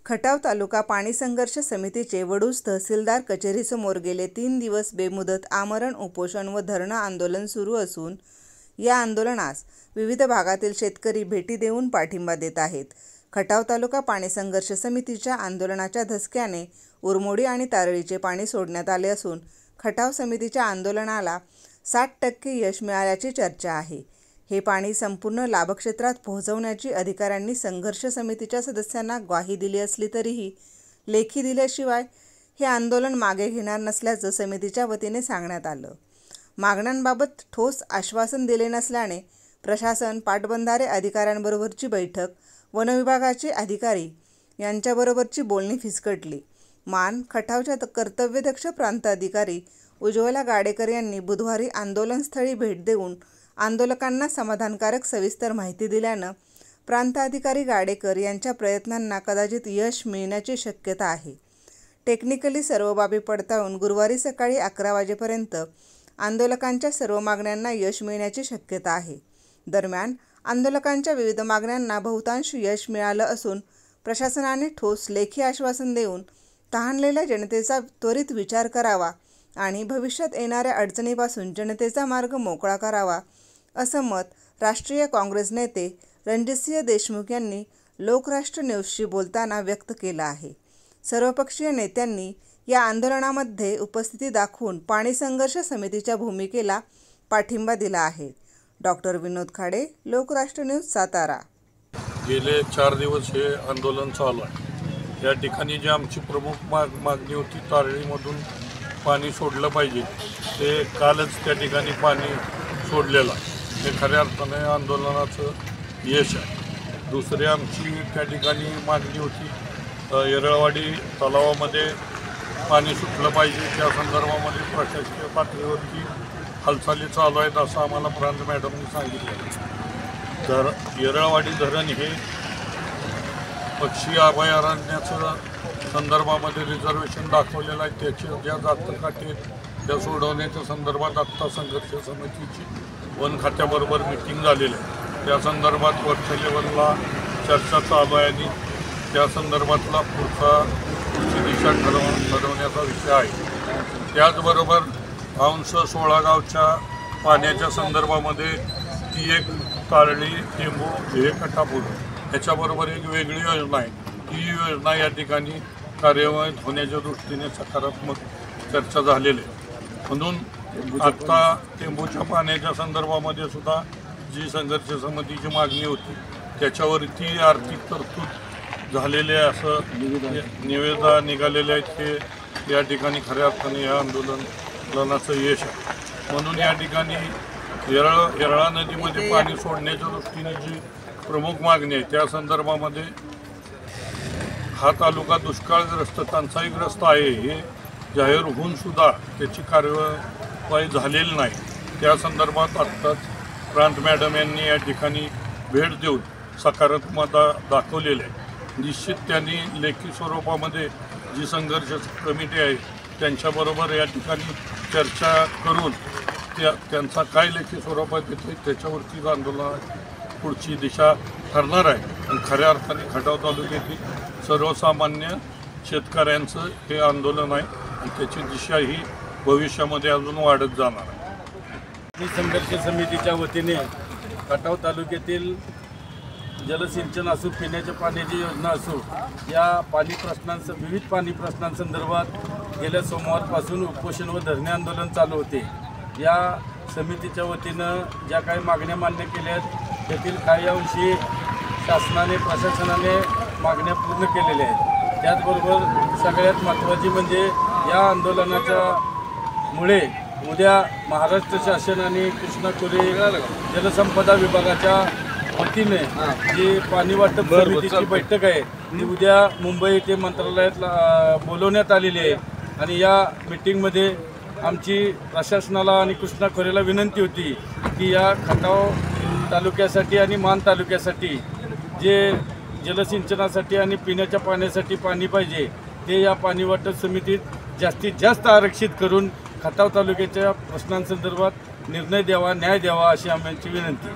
खटाव तालुका पाणी संघर्ष समितीचे वडूज तहसीलदार कचेरीसमोर गेले 3 दिवस बेमुदत आमरण उपोषण व धरणं आंदोलन सुरू असून या आंदोलनास विविध भागातील शेतकरी भेटी देऊन पाठिंबा देत आहेत। खटाव तालुका पाणी संघर्ष समितीच्या आंदोलनाच्या धसक्याने उरमोडी आणि तारळीचे पाणी सोडण्यात आले असून खटाव समितीच्या आंदोलनाला 60% यश मिळाल्याची चर्चा आहे। हे पाणी संपूर्ण लाभक्षेत्रात पोहोचवण्याची अधिकाऱ्यांनी संघर्ष समितीच्या सदस्यांना ग्वाही दिली असली तरीही लेखी दिल्याशिवाय हे आंदोलन मागे घेणार नसल्याचं समितीच्या वतीने सांगण्यात आलं। मागण्यांबाबत ठोस आश्वासन दिले नसल्याने प्रशासन, पाटबंधारे अधिकाऱ्यांबरोबरची बैठक, वन विभागाचे अधिकारी यांच्याबरोबरची बोलणी फिसकटली। खटावच्या कर्तव्यदक्ष प्रांत अधिकारी उज्ज्वला गाडेकर यांनी बुधवारी आंदोलनस्थळी भेट देऊन आंदोलकांना समाधानकारक सविस्तर माहिती दिल्यानं प्रांत अधिकारी गाडेकर यांच्या प्रयत्नांना कदाचित यश मिळण्याची शक्यता आहे। टेक्निकली सर्व बाबी पडताळून गुरुवारी सकाळी 11 वाजेपर्यंत आंदोलकांच्या सर्व मागण्यांना यश मिळण्याची शक्यता आहे। दरम्यान आंदोलकांच्या विविध मागण्यांना बहुतांश यश मिळालं असून प्रशासनाने ठोस लेखी आश्वासन देऊन तहानलेल्या जनतेचा त्वरित विचार करावा आणि भविष्यात येणाऱ्या अडचणीपासून जनतेचा मार्ग मोकळा करावा, असं मत राष्ट्रीय काँग्रेस नेते रणजितसिंह देशमुख यांनी लोकराष्ट्र न्यूजशी बोलताना व्यक्त केलं आहे। सर्वपक्षीय नेत्यांनी या आंदोलनामध्ये उपस्थिती दाखवून पाणी संघर्ष समितीच्या भूमिकेला पाठिंबा दिला आहे। डॉक्टर विनोद खाडे, लोकराष्ट्र न्यूज, सातारा। गेले 4 दिवस हे आंदोलन चालू आहे। या ठिकाणी जी आमची प्रमुख मागणी होती, तारळीमधून पाणी सोडलं पाहिजे, ते कालच त्या ठिकाणी पाणी सोडलेलं आहे। हे खऱ्या अर्थाने आंदोलनाचं यश आहे। दुसरी आमची त्या ठिकाणी मागणी होती, येरळवाडी तलावामध्ये पाणी सुटलं पाहिजे, त्या संदर्भामध्ये प्रशासकीय पातळीवरती हालचाली चालू आहेत असं आम्हाला प्रांत मॅडमनी सांगितलं। तर येरळवाडी धरण हे पक्षी अभयारण्याचं संदर्भामध्ये रिझर्वेशन दाखवलेलं आहे। त्याच्या ज्या जातकाठी त्या सोडवण्याच्या संदर्भात आत्ता संघर्ष समितीची वन खात्याबरोबर मीटिंग झालेली आहे। त्या संदर्भात वरच्या लेवलला चर्चा चालू आहे आणि त्या संदर्भातला पुढची दिशा ठरवण्याचा विषय आहे। त्याचबरोबर अंश 16 गावच्या पाण्याच्या संदर्भामध्ये ती एक तारळी, टेंबू, हे कटापूर ह्याच्याबरोबर एक वेगळी योजना आहे। ती योजना या ठिकाणी कार्यान्वित होण्याच्या दृष्टीने सकारात्मक चर्चा झालेली आहे। म्हणून आत्ता टेंबूच्या पाण्याच्या संदर्भामध्ये सुद्धा जी संघर्ष समितीची मागणी होती त्याच्यावरती आर्थिक तरतूद झालेले असं निवेदन निघालेले आहेत। हे या ठिकाणी खऱ्या अर्थाने या आंदोलनाचं यश आहे। म्हणून या ठिकाणी येरळा नदीमध्ये पाणी सोडण्याच्या दृष्टीने जी प्रमुख मागणी आहे त्या संदर्भामध्ये हा तालुका दुष्काळग्रस्त, टंचाईग्रस्त आहे हे जाहीर होऊन सुद्धा त्याची कार्यवाही झालेली नाही। त्या संदर्भात आत्ताच प्रांत मॅडम यांनी या ठिकाणी भेट देऊन सकारात्मकता दाखवलेली आहे। निश्चित त्यांनी लेखी स्वरूपामध्ये जी संघर्ष कमिटी आहे त्यांच्याबरोबर या ठिकाणी चर्चा करून त्यांचा काय लेखी स्वरूपात येते त्याच्यावरतीच आंदोलन पुढची दिशा ठरणार आहे। आणि खऱ्या अर्थाने खटाव तालुक्यातील सर्वसामान्य शेतकऱ्यांचं हे आंदोलन आहे आणि त्याची दिशा ही भविष्यामध्ये अजून वाढत जाणार आहे। संघर्ष समितीच्या वतीने खटाव तालुक्यातील जलसिंचन असो, पिण्याच्या पाण्याची योजना असो, या विविध पाणी प्रश्नांसंदर्भात गेल्या सोमवारपासून उपोषण व धरणे आंदोलन चालू होते। या समितीच्या वतीनं ज्या काही मागण्या मान्य केल्या आहेत त्यातील काही अंशी शासनाने, प्रशासनाने मागण्या पूर्ण केलेल्या आहेत। त्याचबरोबर सगळ्यात महत्त्वाची म्हणजे या आंदोलनाच्या मुळे उद्या महाराष्ट्र शासन आणि कृष्णा खोरे जलसंपदा विभागाच्या वतीने जी पाणी वाटप समितीची बैठक आहे ती उद्या मुंबई येथे मंत्रालयात बोलवण्यात आलेली आहे। आणि या मीटिंगमध्ये आमची प्रशासनाला आणि कृष्णा खोरेला विनंती होती की या खटाव तालुक्यासाठी आणि मान तालुक्यासाठी जे जलसिंचनासाठी आणि पिण्याच्या पाण्यासाठी पाणी पाहिजे ते या पाणी वाटप समितीत जास्तीत जास्त आरक्षित करून खटाव तालुक्याच्या प्रश्नांसंदर्भात निर्णय द्यावा, न्याय द्यावा अशी आमची विनंती।